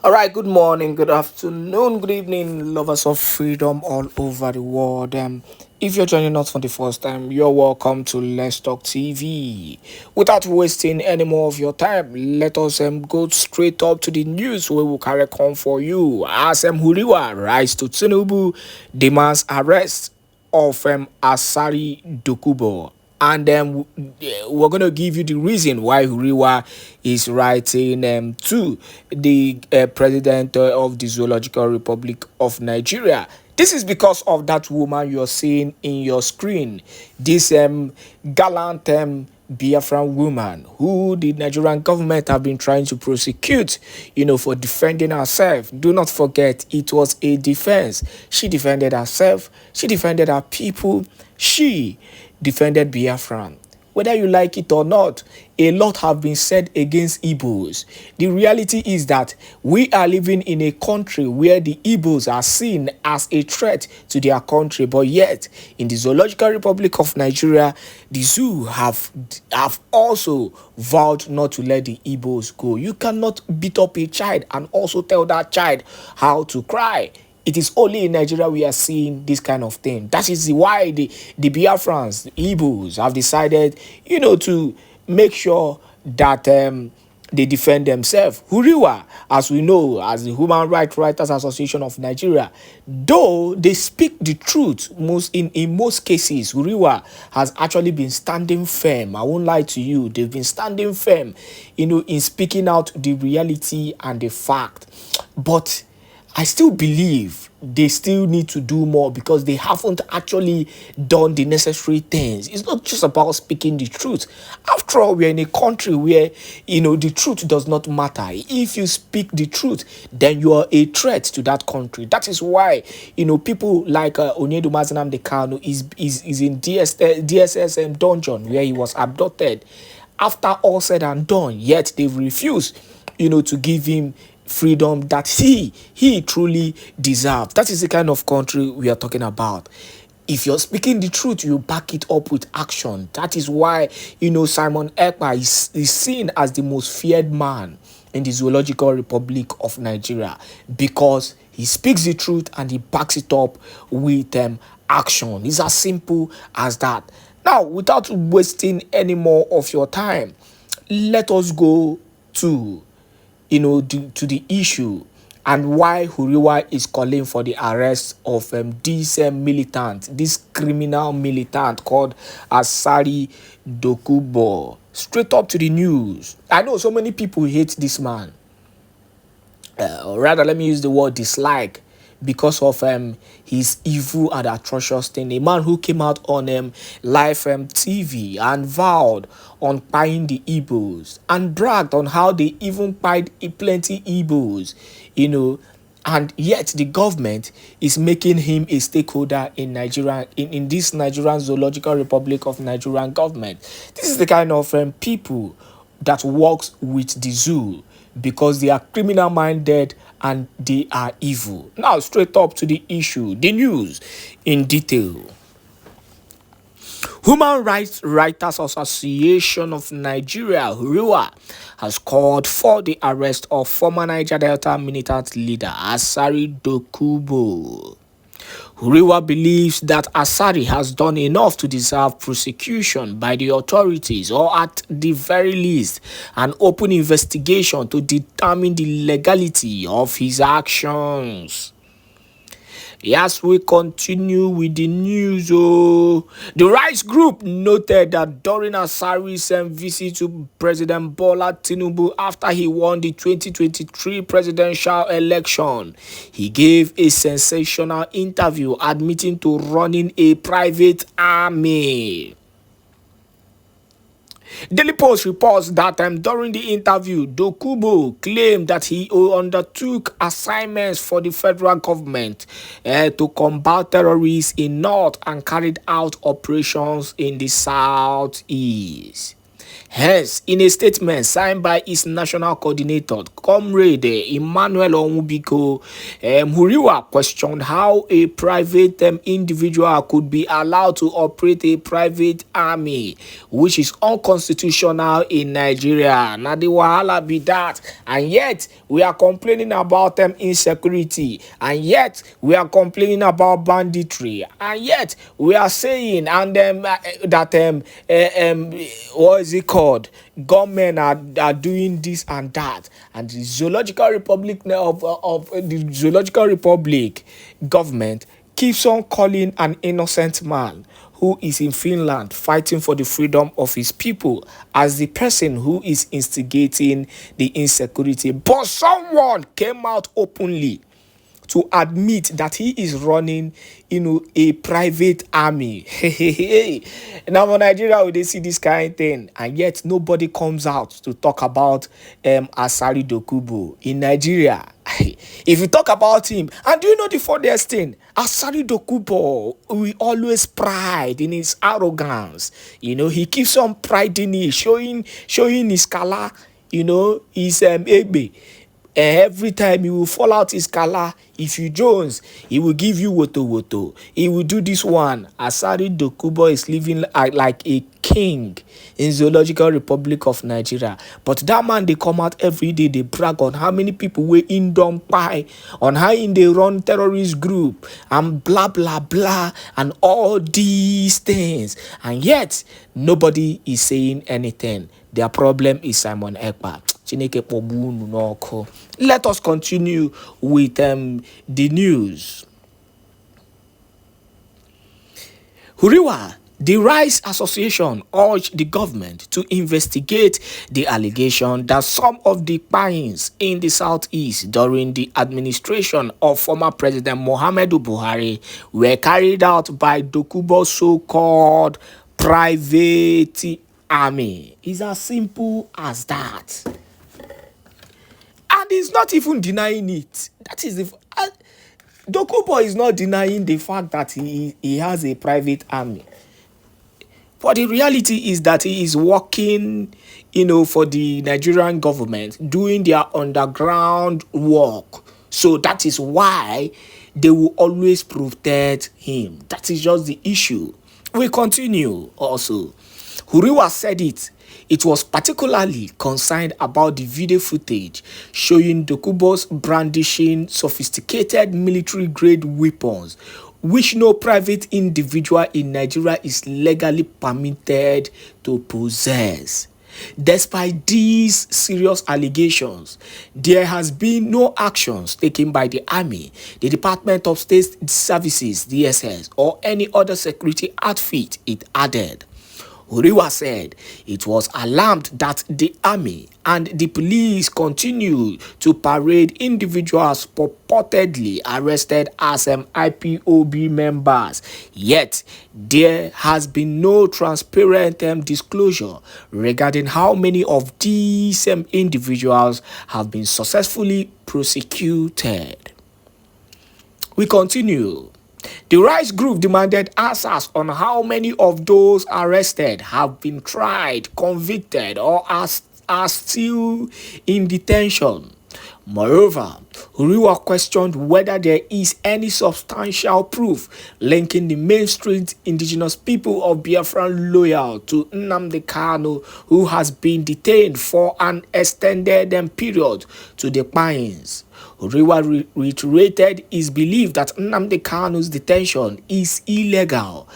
All right, good morning, good afternoon, good evening, lovers of freedom all over the world. If you're joining us for the first time, you're welcome to Let's Talk TV. Without wasting any more of your time, let us go straight up to the news where we'll carry on for you. As Huriwa rise to Tinubu demands arrest of Asari Dokubo. And then we're going to give you the reason why Huriwa is writing to the president of the Zoological Republic of Nigeria. This is because of that woman you're seeing in your screen. This gallant Biafran woman who the Nigerian government have been trying to prosecute, for defending herself. Do not forget, it was a defense. She defended herself. She defended her people. She defended Biafran. Whether you like it or not, a lot have been said against Igbos. The reality is that we are living in a country where the Igbos are seen as a threat to their country, but yet in the Zoological Republic of Nigeria, the zoo have also vowed not to let the Igbos go. You cannot beat up a child and also tell that child how to cry. It is only in Nigeria we are seeing this kind of thing. That is why the Biafrans, the Igbos, have decided, to make sure that they defend themselves. Huriwa, as we know, as the Human Rights Writers Association of Nigeria, though they speak the truth, in most cases, Huriwa has actually been standing firm. I won't lie to you. They've been standing firm, in speaking out the reality and the fact. But I still believe they still need to do more because they haven't actually done the necessary things. It's not just about speaking the truth. After all, we're in a country where, the truth does not matter. If you speak the truth, then you are a threat to that country. That is why, people like Onyedu Mazinam Dekano is in DSS dungeon where he was abducted. After all said and done, yet they've refused, to give him freedom that he truly deserves. That is the kind of country we are talking about. If you're speaking the truth, you back it up with action. That is why, Simon Èkpá is seen as the most feared man in the Zoological Republic of Nigeria because he speaks the truth and he backs it up with action. It's as simple as that. Now, without wasting any more of your time, let us go to to the issue and why Huriwa is calling for the arrest of this criminal militant called Asari Dokubo. Straight up to the news. I know so many people hate this man. Or rather, let me use the word dislike because of his evil and atrocious thing. A man who came out on live TV and vowed on Kpaing the Igbos and bragged on how they even pied plenty Igbos, and yet the government is making him a stakeholder in Nigeria, in this Nigerian Zoological Republic of Nigerian government. This is the kind of people that works with the zoo because they are criminal minded and they are evil. Now, straight up to the issue, the news in detail. Human Rights Writers Association of Nigeria, HURIWA, has called for the arrest of former Niger Delta militant leader Asari Dokubo. Huriwa believes that Asari has done enough to deserve prosecution by the authorities, or at the very least, an open investigation to determine the legality of his actions. As we continue with the news, the Rights Group noted that during Asari's visit to President Bola Tinubu after he won the 2023 presidential election, he gave a sensational interview admitting to running a private army. Daily Post reports that during the interview, Døkubø claimed that he undertook assignments for the federal government to combat terrorists in North and carried out operations in the Southeast. Hence, in a statement signed by its national coordinator, Comrade Emmanuel Onwubiko, Huriwa questioned how a private individual could be allowed to operate a private army, which is unconstitutional in Nigeria. Now the wahala be that, and yet we are complaining about insecurity, and yet we are complaining about banditry, and yet we are saying that what is it called? Government are doing this and that, and the Zoological Republic of the Zoological Republic government keeps on calling an innocent man who is in Finland fighting for the freedom of his people as the person who is instigating the insecurity. But someone came out openly to admit that he is running, a private army. Now in Nigeria, they see this kind of thing, and yet nobody comes out to talk about Asari Dokubo in Nigeria. If you talk about him, and do you know the funniest thing? Asari Dokubo, we always pride in his arrogance. He keeps on pride in it, showing his color, his Èkpá. Every time he will fall out his color. If you Jones, he will give you woto. He will do this one. Asari Dokubo is living like a king in Zoological Republic of Nigeria. But that man, they come out every day, they brag on how many people were in Pie, on how they run terrorist group, and blah, blah, blah, and all these things. And yet, nobody is saying anything. Their problem is Simon Èkpá. Let us continue with the news. Huriwa, the Rice Association urged the government to investigate the allegation that some of the Kpaings in the southeast during the administration of former President Muhammadu Buhari were carried out by Døkubø's so-called private army. It's as simple as that. And he's not even denying it. That is the Dokubo is not denying the fact that he has a private army. But the reality is that he is working, for the Nigerian government, doing their underground work. So that is why they will always protect him. That is just the issue. We continue also. Huriwa said it was particularly concerned about the video footage showing Dokubo's brandishing sophisticated military-grade weapons, which no private individual in Nigeria is legally permitted to possess. Despite these serious allegations, there has been no actions taken by the Army, the Department of State Services, DSS, or any other security outfit, it added. Huriwa said it was alarmed that the army and the police continue to parade individuals purportedly arrested as IPOB members. Yet, there has been no transparent disclosure regarding how many of these individuals have been successfully prosecuted. We continue. The Rice Group demanded answers on how many of those arrested have been tried, convicted, or are still in detention. Moreover, Huriwa questioned whether there is any substantial proof linking the mainstream indigenous people of Biafra loyal to Nnamdi Kanu, who has been detained for an extended period, to the Kpaings. Huriwa reiterated his belief that Nnamdi Kanu's detention is illegal,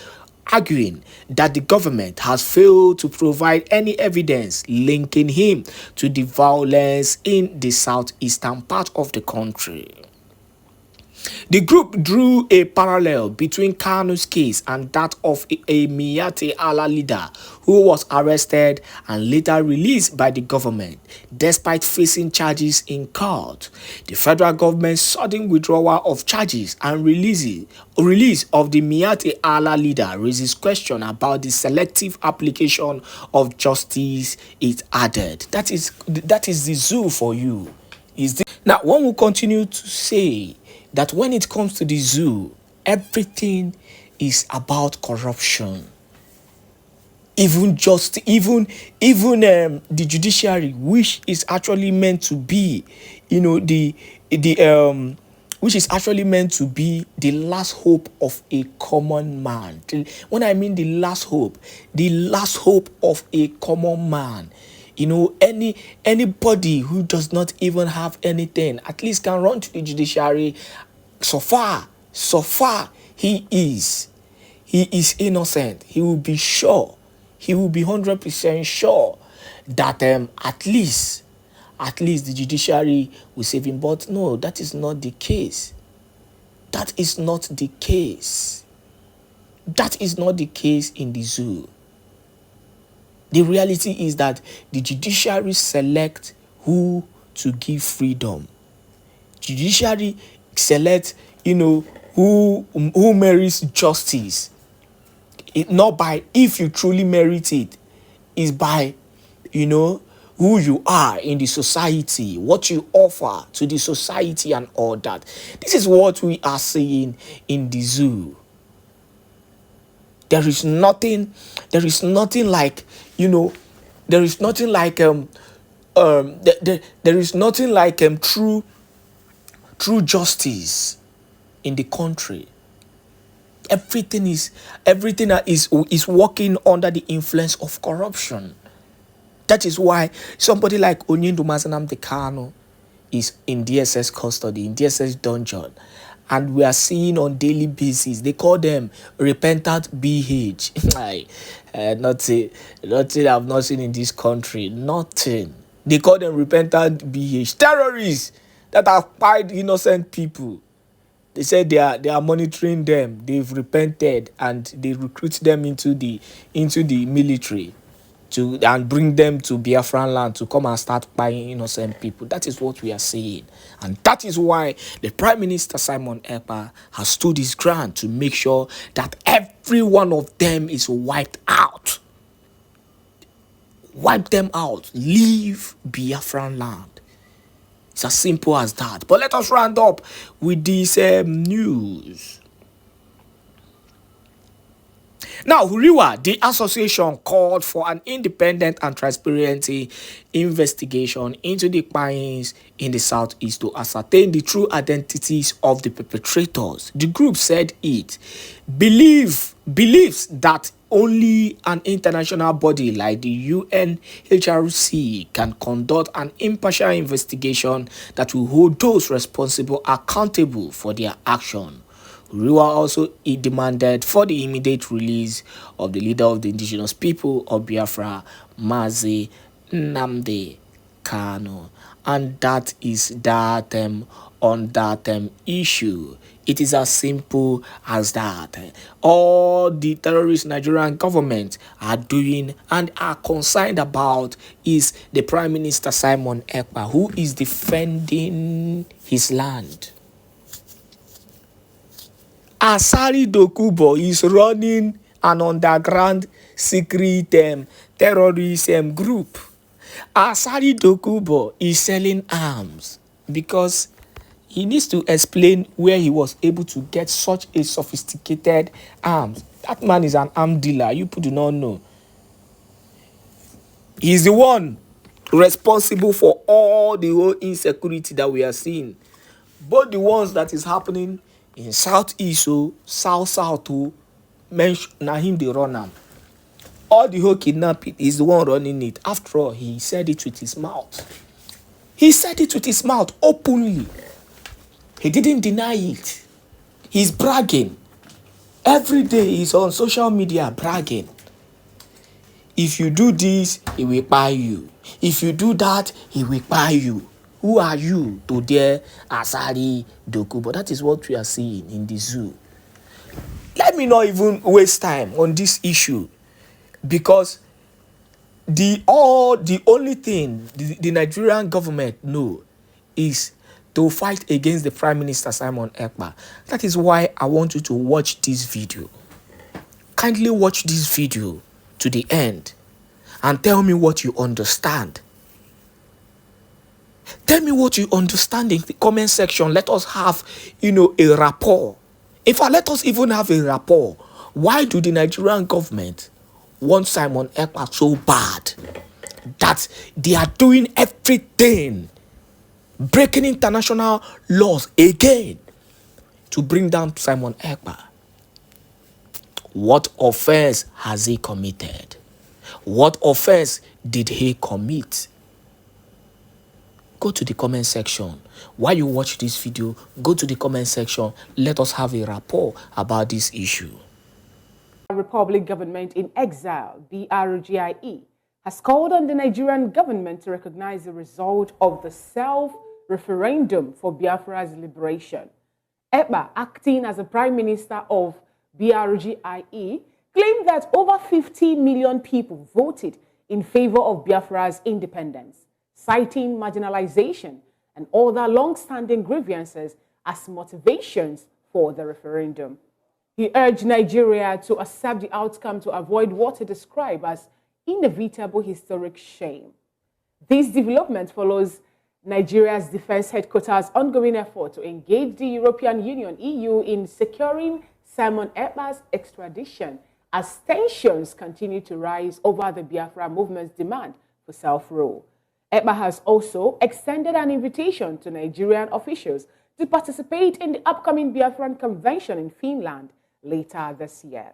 arguing that the government has failed to provide any evidence linking him to the violence in the southeastern part of the country. The group drew a parallel between Kanu's case and that of a Miyetti Allah leader who was arrested and later released by the government despite facing charges in court. The federal government's sudden withdrawal of charges and release of the Miyetti Allah leader raises question about the selective application of justice, it added. That is the zoo for you. Now, one will continue to say that when it comes to the zoo, everything is about corruption. even the judiciary, which is actually meant to be, which is actually meant to be the last hope of a common man. When I mean the last hope of a common man, anybody who does not even have anything, at least can run to the judiciary. So far he is innocent. He will be sure. He will be 100% sure that at least the judiciary will save him. But no, that is not the case. That is not the case. That is not the case in the zoo. The reality is that the judiciary select who to give freedom. Judiciary select, who merits justice. Not by if you truly merit it. It's by, who you are in the society, what you offer to the society and all that. This is what we are seeing in the zoo. There is nothing like, there is nothing like true justice in the country. Everything is working under the influence of corruption. That is why somebody like Onyindu Nnamdi Kanu is in DSS custody, in DSS dungeon. And we are seeing on daily basis, they call them repentant BH. Nothing I've not seen in this country. Nothing. They call them repentant BH. Terrorists that have killed innocent people. They said they are monitoring them. They've repented and they recruit them into the military and bring them to Biafran land to come and start buying innocent people. That is what we are saying. And that is why the Prime Minister Simon Èkpá has stood his ground to make sure that every one of them is wiped out. Wipe them out. Leave Biafran land. It's as simple as that. But let us round up with this news. Now, Huriwa, the association called for an independent and transparent investigation into the Kpaings in the southeast to ascertain the true identities of the perpetrators. The group said it believes that only an international body like the UNHRC can conduct an impartial investigation that will hold those responsible accountable for their action. Rua also demanded for the immediate release of the leader of the indigenous people of Biafra, Mazi Nnamdi Kanu. And that is that on that issue. It is as simple as that. All the terrorist Nigerian government are doing and are concerned about is the Prime Minister Simon Èkpá, who is defending his land. Asari Dokubo is running an underground secret terrorism group. Asari Dokubo is selling arms because he needs to explain where he was able to get such a sophisticated arms. That man is an arm dealer. You people do not know. He's the one responsible for all the whole insecurity that we are seeing. Both the ones that is happening in Southeast, South, now him the runner. All the whole kidnapping is the one running it. After all, he said it with his mouth. He said it with his mouth openly. He didn't deny it. He's bragging. Every day he's on social media bragging. If you do this, he will buy you. If you do that, he will buy you. Who are you to dare Asari Dokubo? That is what we are seeing in the zoo. Let me not even waste time on this issue, because the only thing the Nigerian government know is to fight against the Prime Minister Simon Èkpá. That is why I want you to watch this video. Kindly watch this video to the end and tell me what you understand. Tell me what you understand in the comment section. Let us have, a rapport. In fact, let us even have a rapport. Why do the Nigerian government want Simon Èkpá so bad that they are doing everything, breaking international laws again to bring down Simon Èkpá. What offense has he committed? What offense did he commit? Go to the comment section. While you watch this video, go to the comment section. Let us have a rapport about this issue. Republic government in exile, BRGIE, has called on the Nigerian government to recognize the result of the self-referendum for Biafra's liberation. Èkpá, acting as the Prime Minister of BRGIE, claimed that over 50 million people voted in favor of Biafra's independence, citing marginalization and other long-standing grievances as motivations for the referendum. He urged Nigeria to accept the outcome to avoid what he described as inevitable historic shame. This development follows Nigeria's defense headquarters' ongoing effort to engage the European Union, EU, in securing Simon Èkpá's extradition as tensions continue to rise over the Biafra movement's demand for self-rule. Èkpá has also extended an invitation to Nigerian officials to participate in the upcoming Biafran convention in Finland later this year.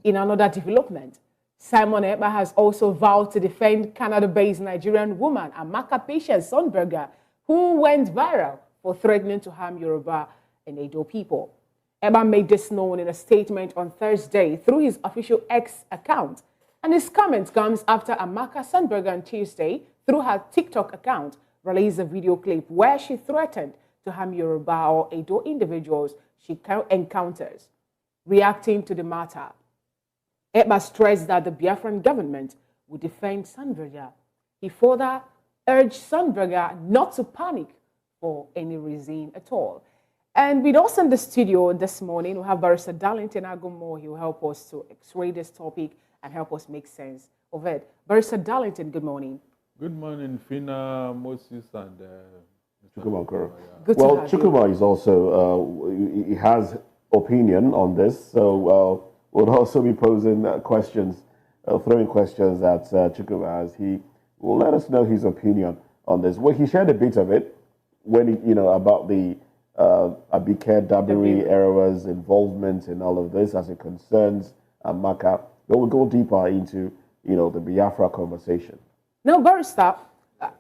In another development, Simon Èkpá has also vowed to defend Canada-based Nigerian woman Amaka Patience Sonberger, who went viral for threatening to harm Yoruba and Edo people. Èkpá made this known in a statement on Thursday through his official X account, and his comment comes after Amaka Sonberger on Tuesday, through her TikTok account, released a video clip where she threatened to harm Yoruba or Edo individuals she encounters. Reacting to the matter, Èkpá stressed that the Biafran government would defend Sonberger. He further urged Sonberger not to panic for any reason at all. And with us in the studio this morning, we have Barrister Darlington Agumo. He will help us to x-ray this topic and help us make sense of it. Barrister Darlington, good morning. Good morning, Fina, Moses, and Chukwuma. Good Well, to have Chukwuma is also, he has opinion on this, so we'll also be posing questions, throwing questions at Chukwuma as he will let us know his opinion on this. Well, he shared a bit of it when he, about the Abike Dabiri era's involvement in all of this as it concerns Amaka. But we'll go deeper into, the Biafra conversation. Now, Barrister,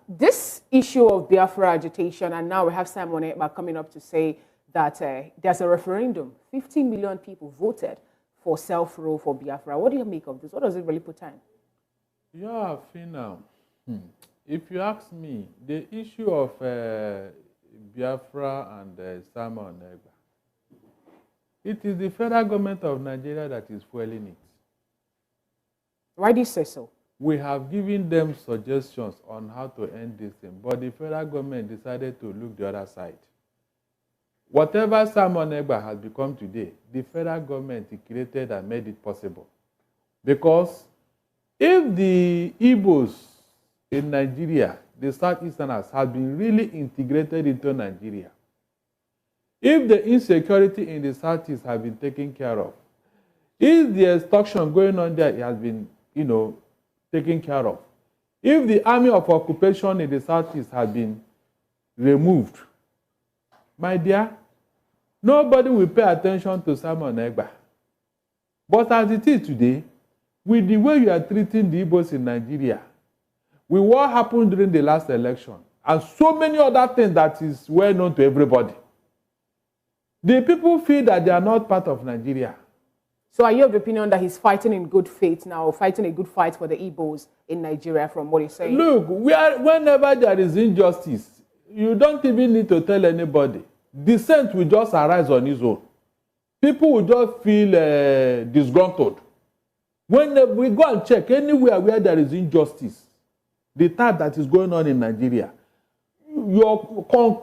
this issue of Biafra agitation, and now we have Simon Èkpá coming up to say that there's a referendum. 15 million people voted for self-rule for Biafra. What do you make of this? What does it really portend? Yeah, Fina, if you ask me, the issue of Biafra and Simon Èkpá, it is the federal government of Nigeria that is fueling it. Why do you say so? We have given them suggestions on how to end this thing, but the federal government decided to look the other side. Whatever Simon Èkpá has become today, the federal government created and made it possible. Because if the Igbos in Nigeria, the Southeasterners, have been really integrated into Nigeria, if the insecurity in the Southeast has been taken care of, if the extortion going on there has been, taken care of, if the army of occupation in the Southeast has been removed, my dear, nobody will pay attention to Simon Èkpá. But as it is today, with the way you are treating the Igbos in Nigeria, with what happened during the last election, and so many other things that is well known to everybody, the people feel that they are not part of Nigeria. So are you of the opinion that he's fighting in good faith now, fighting a good fight for the Igbos in Nigeria from what he's saying? Look, whenever there is injustice, you don't even need to tell anybody. Dissent will just arise on its own. People will just feel disgruntled. When we go and check anywhere where there is injustice, the type that is going on in Nigeria,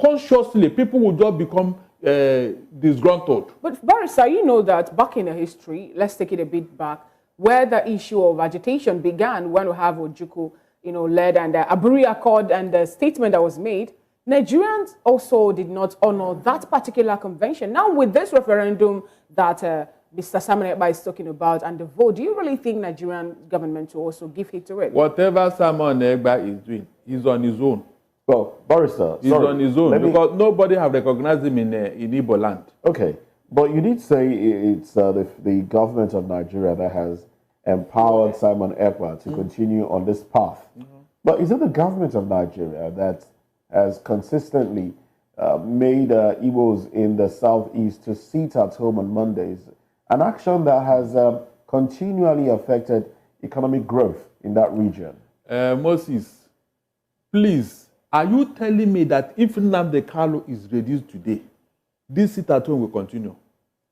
consciously, people will just become disgruntled. But Barrister, you know that back in the history, let's take it a bit back, where the issue of agitation began when we have Ojukwu, led and the Aburi Accord and the statement that was made, Nigerians also did not honor that particular convention. Now with this referendum that Mr. Simon Èkpá is talking about and the vote, do you really think Nigerian government will also give heed to it? Whatever Simon Èkpá is doing, he's on his own. Well, Barrister, he's on his own because nobody have recognized him in Igbo land. Okay, but you did say it's the government of Nigeria that has empowered Simon Èkpá to continue on this path. But is it the government of Nigeria that has consistently made Igbos in the southeast to sit at home on Mondays, an action that has continually affected economic growth in that region? Moses, please, are you telling me that if Nnamdi Kanu is reduced today, this sit at home will continue?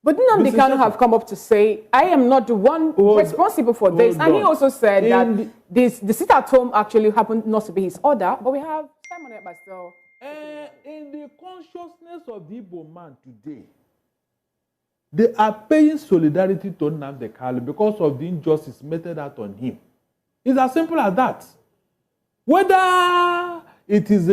But Nnamdi Kanu have come up to say, I am not the one responsible for this. And he also said that the sit at home actually happened not to be his order, but we have Simon Èkpá still. In the consciousness of the Igbo man today, they are paying solidarity to Nnamdi Kanu because of the injustice meted out on him. It's as simple as that. Whether it is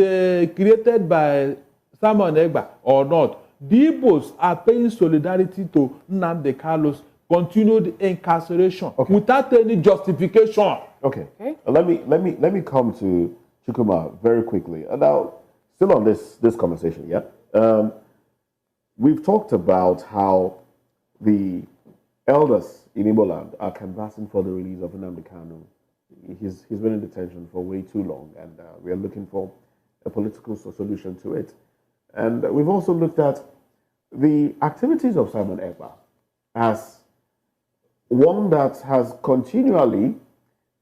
created by Simon Èkpá or not, the Igbos are paying solidarity to Nnamdi Kanu's continued incarceration without any justification. Okay. Let me come to Chukwuma very quickly. Now, still on this conversation, yeah. We've talked about how the elders in Igbo land are canvassing for the release of Nnamdi Kanu. He's been in detention for way too long, and we are looking for a political solution to it. And we've also looked at the activities of Simon Èkpá as one that has continually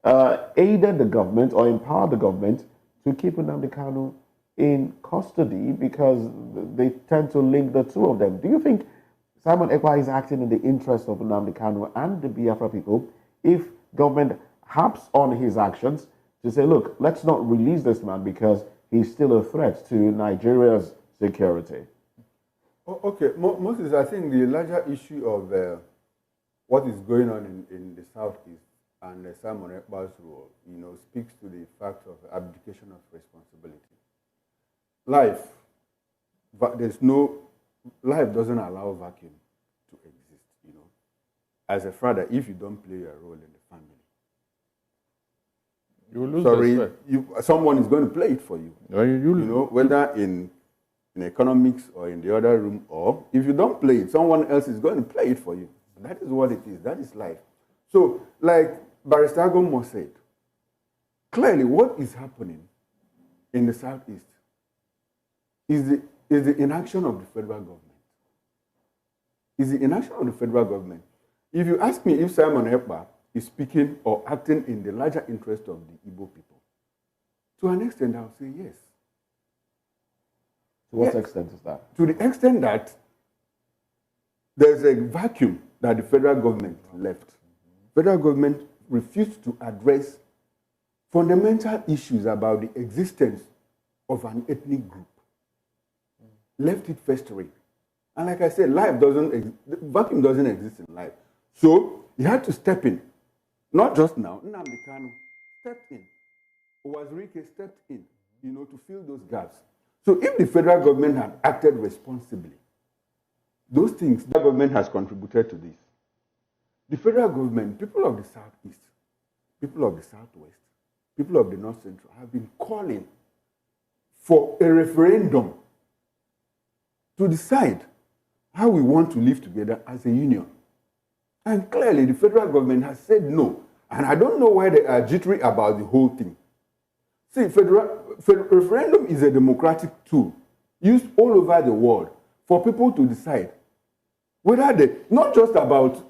aided the government or empowered the government to keep Nnamdi Kanu in custody because they tend to link the two of them. Do you think Simon Èkpá is acting in the interest of Nnamdi Kanu and the Biafra people if government harps on his actions to say, look, let's not release this man because he's still a threat to Nigeria's security? Okay, Moses, I think the larger issue of what is going on in the southeast and Simon Èkpá's role, speaks to the fact of abdication of responsibility. Life doesn't allow vacuum to exist. As a father, if you don't play your role in the family, you will lose someone is going to play it for you. Whether in economics or in the other room, or if you don't play it, someone else is going to play it for you. That is what it is. That is life. So, like Barrister Agomo said, clearly what is happening in the southeast is the inaction of the federal government. Is the inaction of the federal government. If you ask me if Simon Èkpá is speaking or acting in the larger interest of the Igbo people, to an extent I would say yes. To what extent is that? To the extent that there's a vacuum that the federal government left. Federal government refused to address fundamental issues about the existence of an ethnic group. Left it festering. And like I said, vacuum doesn't exist in life. So he had to step in. Not just now. Nnamdi Kanu stepped in. Owazirike stepped in, to fill those gaps. So if the federal government had acted responsibly, those things, the government has contributed to this. The federal government, people of the southeast, people of the southwest, people of the north central have been calling for a referendum to decide how we want to live together as a union. And clearly the federal government has said no. And I don't know why they are jittery about the whole thing. See, referendum is a democratic tool used all over the world for people to decide whether not just about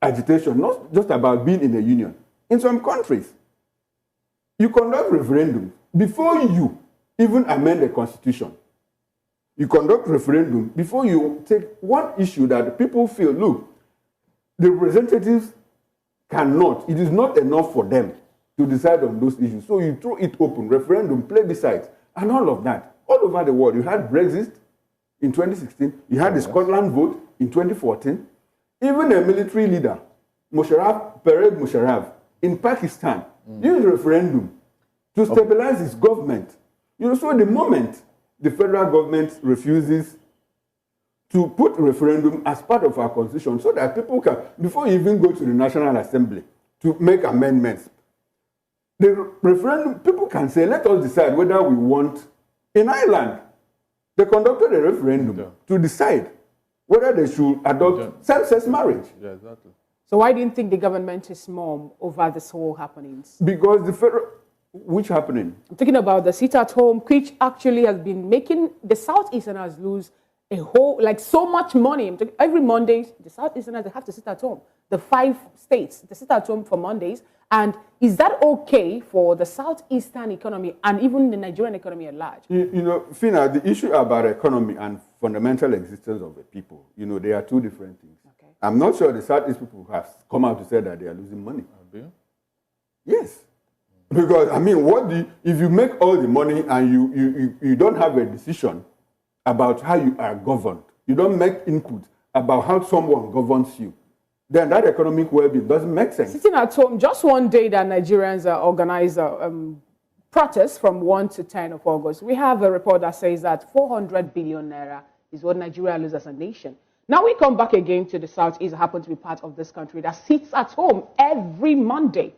agitation, not just about being in a union. In some countries, you conduct referendum before you even amend the constitution. You conduct referendum before you take one issue that the people feel, look, the representatives cannot, it is not enough for them to decide on those issues. So you throw it open, referendum, plebiscite, and all of that. All over the world. You had Brexit in 2016. You had the Scotland vote in 2014. Even a military leader, Pervez Musharraf, in Pakistan, used referendum to stabilize his government. So the moment the federal government refuses to put referendum as part of our constitution so that people can, before you even go to the National Assembly to make amendments, the referendum, people can say, let us decide whether we want, in Ireland, they conducted a referendum to decide whether they should adopt same-sex marriage. Yeah, exactly. So why do you think the government is mum over this whole happenings? Because the federal, which happening? I'm talking about the sit-at-home, which actually has been making the Southeasterners lose a whole, like so much money. Every Monday, the Southeasterners, they have to sit at home. The 5 states, they sit at home for Mondays. And is that okay for the Southeastern economy and even the Nigerian economy at large? You know, Fina, the issue about economy and fundamental existence of the people, you know, they are two different things. Okay. I'm not sure the Southeast people have come out to say that they are losing money. Yes. Because, I mean, if you make all the money and you don't have a decision about how you are governed, you don't make input about how someone governs you, then that economic well-being doesn't make sense. Sitting at home, just one day that Nigerians organize protests from 1 to 10 of August. We have a report that says that 400 billion naira is what Nigeria loses as a nation. Now we come back again to the Southeast, happen to be part of this country that sits at home every Monday.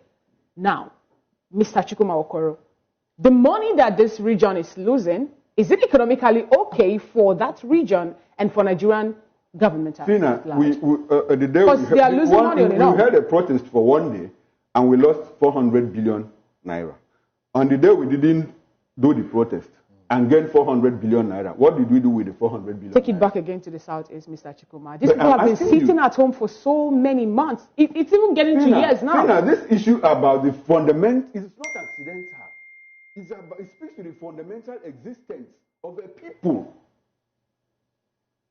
Now, Mr. Chukwuma Okoro, the money that this region is losing, is it economically okay for that region and for Nigerian government? Fina, the day we had a protest for 1 day and we lost 400 billion naira. On the day we didn't do the protest and gained 400 billion naira, what did we do with the 400 billion? Take it back again to the Southeast, Mr. Chukwuma. These people have been sitting at home for so many months. It's even getting to years now. Fina, this issue about the fundament is not accidental. It speaks to the fundamental existence of a people.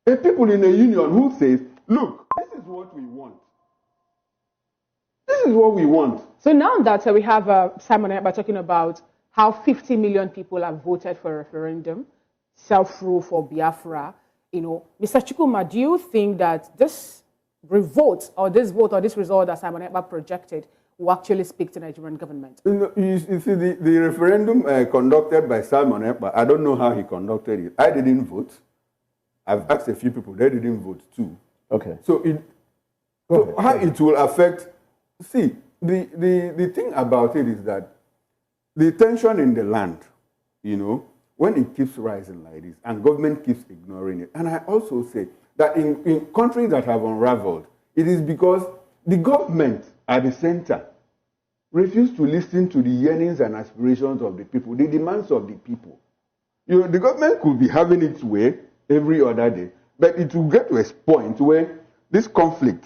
A people in a union who says, look, this is what we want. This is what we want. So now that we have Simon Èkpá talking about how 50 million people have voted for a referendum, self-rule for Biafra, you know, Mr. Chukwuma, do you think that this revolt or this vote or this result that Simon Èkpá projected will actually speak to the Nigerian government? You see, the referendum conducted by Simon Èkpá, I don't know how he conducted it. I didn't vote. I've asked a few people, they didn't vote too. Okay. So how it will affect, see, the thing about it is that the tension in the land, you know, when it keeps rising like this and government keeps ignoring it, and I also say that in countries that have unraveled, it is because the government at the center refuse to listen to the yearnings and aspirations of the people, the demands of the people. You know, the government could be having its way every other day, but it will get to a point where this conflict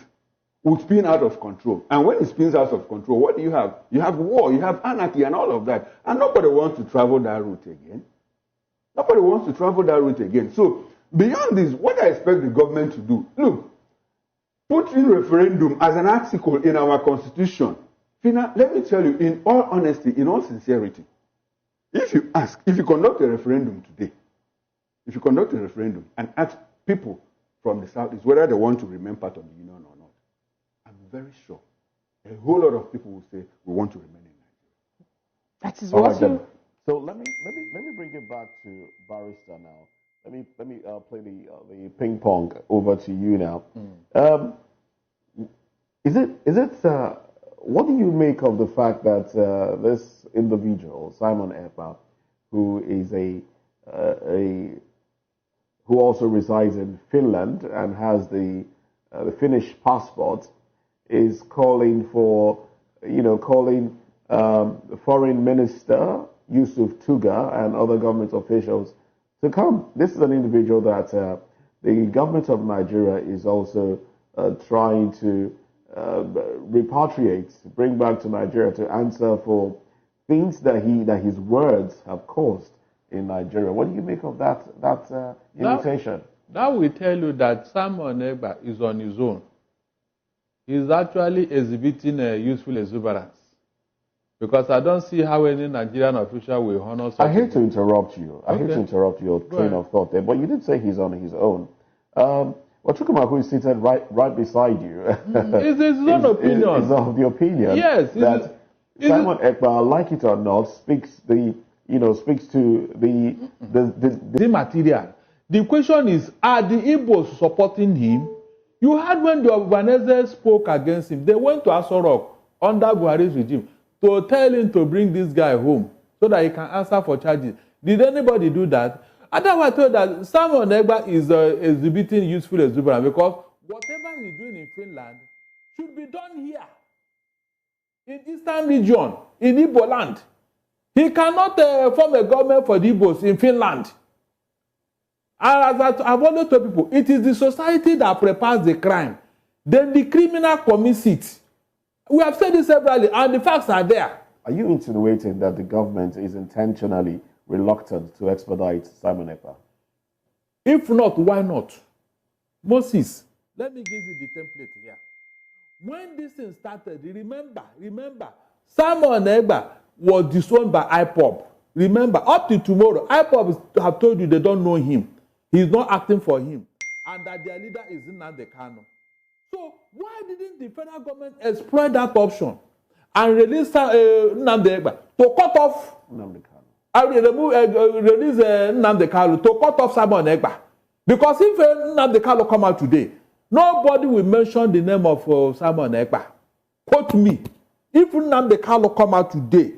will spin out of control. And when it spins out of control, what do you have? You have war, you have anarchy and all of that. And nobody wants to travel that route again. Nobody wants to travel that route again. So beyond this, what I expect the government to do, look, put in referendum as an article in our constitution. Fina, let me tell you, in all honesty, in all sincerity, if you conduct a referendum today, if you conduct a referendum and ask people from the Southeast whether they want to remain part of the union or not, I'm very sure a whole lot of people will say we want to remain in Nigeria. That is what So let me bring it back to Barrister now. Let me play the ping pong over to you now. What do you make of the fact that this individual, Simon Èkpá, who is who also resides in Finland and has the Finnish passport, is calling for, the Foreign Minister Yusuf Tuga and other government officials to come. This is an individual that the government of Nigeria is also trying to repatriate, bring back to Nigeria to answer for things that his words have caused in Nigeria. What do you make of that invitation? That will tell you that Simon Èkpá is on his own. He's actually exhibiting a useful exuberance. Because I don't see how any Nigerian official will honor such. I hate to interrupt you. I hate to interrupt your train of thought there, but you did say he's on his own. Chukwuma, who is seated right beside you, it's his own opinion. Is of the opinion that Simon Èkpá, like it or not, speaks to the material. The question is, are the Igbos supporting him? You heard when the Obanese spoke against him, they went to Asari under Buhari's regime to tell him to bring this guy home so that he can answer for charges. Did anybody do that? And then I told that Simon Èkpá is exhibiting useful exuberance because whatever he's doing in Finland should be done here, in Eastern region, in Igbo land. He cannot form a government for the Igbos in Finland. And as I've always told people, it is the society that prepares the crime. Then the criminal commits it. We have said this severally, and the facts are there. Are you insinuating that the government is intentionally reluctant to expedite Simon Èkpá? If not, why not? Moses, let me give you the template here. When this thing started, remember, Simon Èkpá was disowned by IPOB. Remember, up to tomorrow, IPOB have told you they don't know him. He's not acting for him. And that their leader is Nnamdi Kanu. So why didn't the federal government exploit that option and release Nnamdi Èkpá to cut off Nnamdi Kanu? Release Nnamdi Kanu to cut off Simon Èkpá. Because if Nnamdi Kanu come out today, nobody will mention the name of Simon Èkpá. Quote me. If Nnamdi Kanu come out today,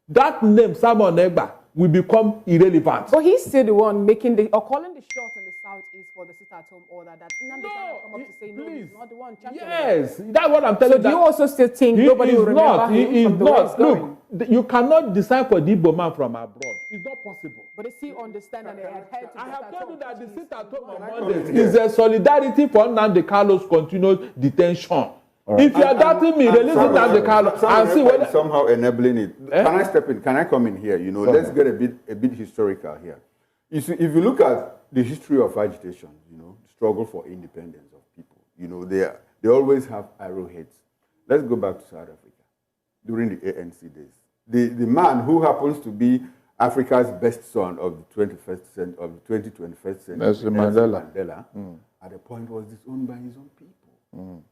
that name, Simon Èkpá, will become irrelevant. But he's still the one making or calling the shot in the southeast for the sit-at-home order. That Nnamdi Kanu come up to say, no, he's not the one championing. Yes, that's what I'm telling you. So do you also still think nobody will remember him from the way it's going? Look, you cannot decide for the Igbo man from abroad. It's not possible. But they still understand and they adhere to I have told you that the sit-at-home on Mondays Mondays is a solidarity for Nnamdi Kanu's continuous detention. Right. If you are doubting me, release Nnamdi Kanu and see whether somehow enabling it. Can I step in? Can I come in here? You know, let's get a bit historical here. You see, if you look at the history of agitation, you know, struggle for independence of people, you know, they always have arrowheads. Let's go back to South Africa during the ANC days. The man who happens to be Africa's best son of the 21st century, of the 21st century, Nelson Mandela, at a point was disowned by his own people.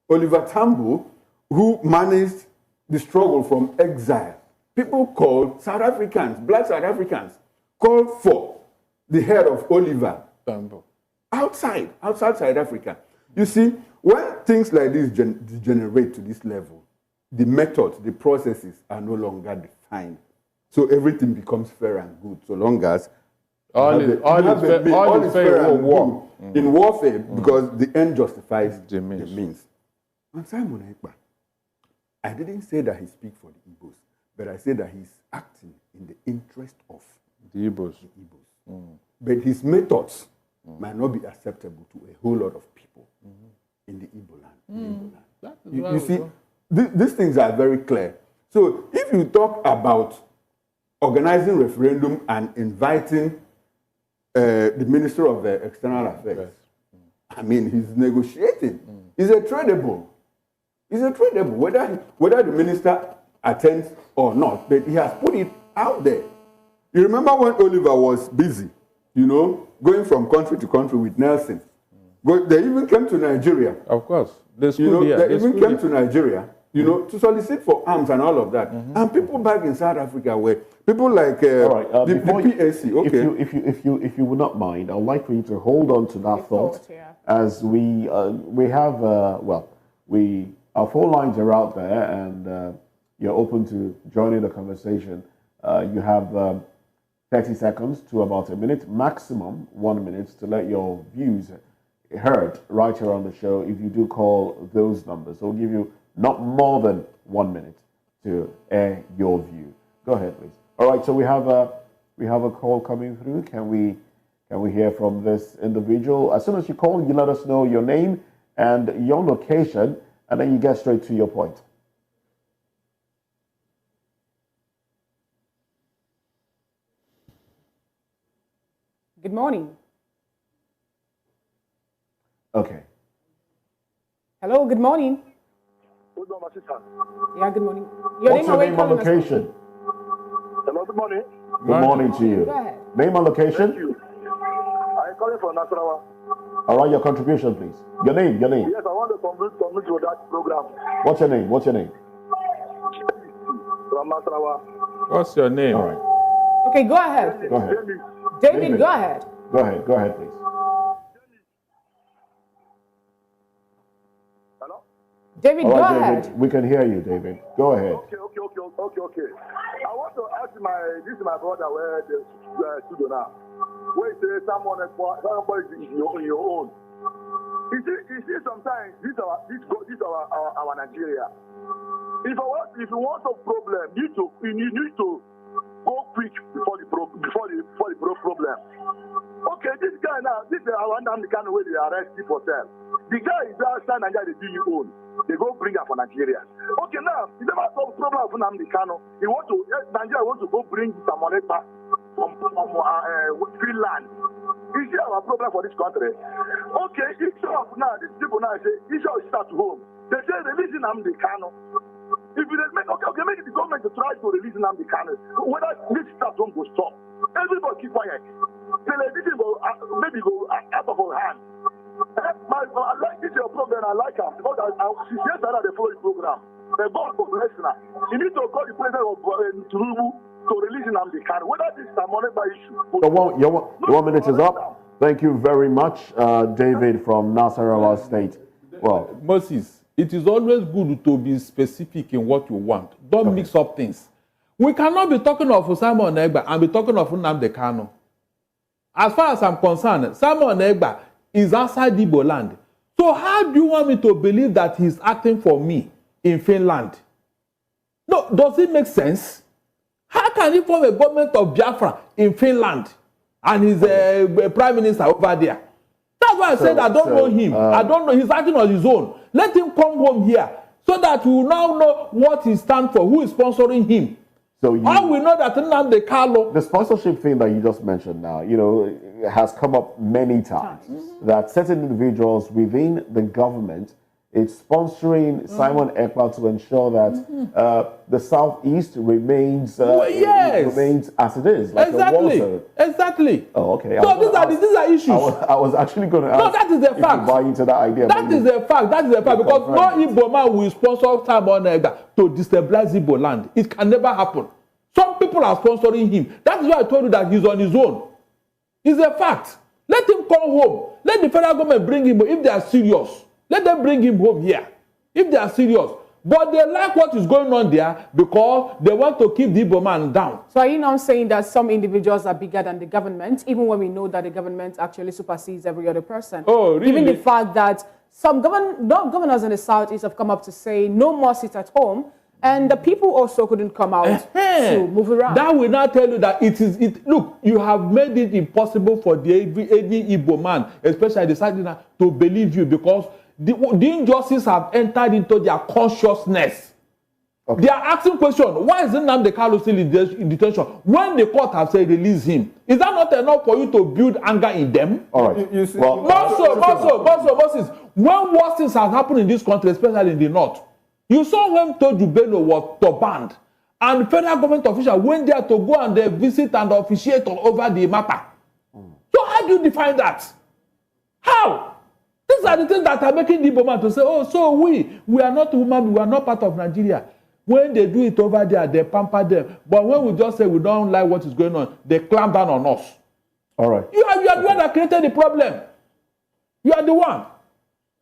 Oliver Tambo, who managed the struggle from exile, people called South Africans, black South Africans, called for the head of Oliver Tambo outside South Africa. You see, when things like this degenerate to this level, the methods, the processes are no longer defined. So everything becomes fair and good, so long as all is fair and war. In warfare, because the end justifies the means. And Simon Èkpá, I didn't say that he speaks for the Igbos, but I said that he's acting in the interest of the Igbos. But his methods might not be acceptable to a whole lot of people in the Igbo land. You see, these things are very clear. So if you talk about organizing referendum and inviting the Minister of External Affairs, I mean, he's negotiating. He's a tradable. He's a tradable, whether the minister attends or not, but he has put it out there. You remember when Oliver was busy, you know, going from country to country with Nelson. They even came to Nigeria. Of course. They even came to Nigeria, you know, to solicit for arms and all of that. And people back in South Africa were people like the PAC. Okay. If you would not mind, I'd like for you to hold on to that thought as we have our phone lines are out there, and you're open to joining the conversation. You have 30 seconds to about a minute, maximum 1 minute, to let your views heard right here on the show if you do call those numbers. So we'll give you not more than 1 minute to air your view. Go ahead, please. All right, so we have a call coming through. Can we hear from this individual? As soon as you call, you let us know your name and your location, and then you get straight to your point. Good morning. Okay. Hello, good morning. Good morning, my sister. Yeah, good morning. What's your name and location? Hello, good morning. Good morning to you. Go ahead. Name and location? Thank you. I'm calling from Nasarawa. All right, your contribution, please. Your name. Yes, I want to contribute to that program. What's your name? From Nasarawa. What's your name? All right. Okay, go ahead. Go ahead. David, go ahead. Go ahead, please. Hello? David, All go right, ahead. David, we can hear you, David. Go ahead. Okay. I want to ask this is my brother where the studio now. Where you say somebody is in your own. You see sometimes this our Nigeria. If you want a problem, you need to go quick before the problem. Okay, this guy now, this is our Namdekan where they arrest people for sale. The guy is outside Nigeria, they do you own. They go bring her for Nigeria. Okay, now, if there was some problem of Namdekan, Nigeria wants to go bring some money back from Finland. Is there our problem for this country? Okay, these people now say, issue is start home. They say releasing Namdekan. If you make the government to try to release Namdekan, whether this start home will stop. Everybody keep quiet. Television will maybe go out of our hands. I like this your program. I like her because she's just out of the following program. The God of listener. You need to call the president of Døkubø to release Namdekan. Whether this is a monetary issue. Your 1 minute is up. Thank you very much, David from Nasarawa State. Well, Moses, it is always good to be specific in what you want. Don't mix up things. We cannot be talking of Simon Èkpá and be talking of Namdekan. As far as I'm concerned, Simon Èkpá is outside Igbo land. So how do you want me to believe that he's acting for me in Finland? No, does it make sense? How can he form a government of Biafra in Finland and he's a prime minister over there? That's why I said I don't know him. I don't know. He's acting on his own. Let him come home here so that we will now know what he stands for, who is sponsoring him. So how we know that Namdekan, the sponsorship thing that you just mentioned now, has come up many times. That certain individuals within the government is sponsoring Simon Èkpá to ensure that the Southeast remains remains as it is. Like exactly. Oh, okay. So these are issues. I was actually going to ask. No, that is a fact. Buy into that idea. That is a fact. Because no Igbo man will sponsor Simon Èkpá to destabilize Igbo land. It can never happen. Some people are sponsoring him. That is why I told you that he's on his own. It's a fact. Let him come home. Let the federal government bring him home if they are serious. Let them bring him home here if they are serious. But they like what is going on there because they want to keep the Igbo man down. So are you now saying that some individuals are bigger than the government, even when we know that the government actually supersedes every other person? Oh, really? Even the fact that some governors in the Southeast have come up to say no more sit at home, and the people also couldn't come out to move around. That will not tell you that look, you have made it impossible for any Igbo man, especially the South, to believe you because the injustices have entered into their consciousness. Okay. They are asking questions. Why is Namdekan still in detention? When the court have said release him, is that not enough for you to build anger in them? All right. Moses, when worse things have happened in this country, especially in the north, you saw when Døkubø was banned, and the federal government official went there to go and visit and officiate over the matter. So how do you define that? How? These are the things that are making the Igbo man to say, oh, so we are not women, we are not part of Nigeria. When they do it over there, they pamper them. But when we just say we don't like what is going on, they clamp down on us. All right. You are the one that created the problem. You are the one.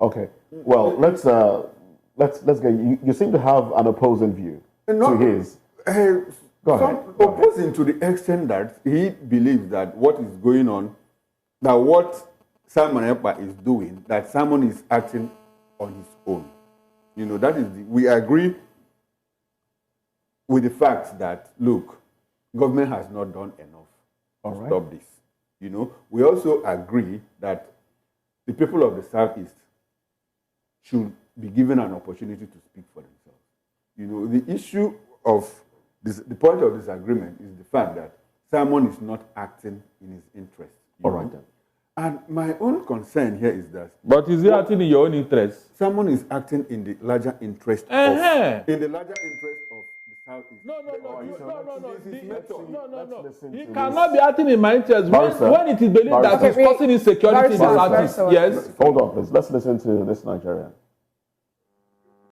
Okay. Well, let's get you seem to have an opposing view to his. Go ahead. Opposing to the extent that he believes that what is going on, that what Simon Èkpá is doing, that Simon is acting on his own. That is we agree with the fact that, look, government has not done enough to stop this. We also agree that the people of the Southeast should be given an opportunity to speak for themselves. The issue of this, the point of disagreement is the fact that Simon is not acting in his interest. All right, then. And my own concern here is that. But is he acting in your own interest? Someone is acting in the larger interest of the Southeast. No. He cannot be acting in my interest when it is believed that he's causing insecurity in the Southeast. Yes. Hold on, please. Let's listen to this Nigerian.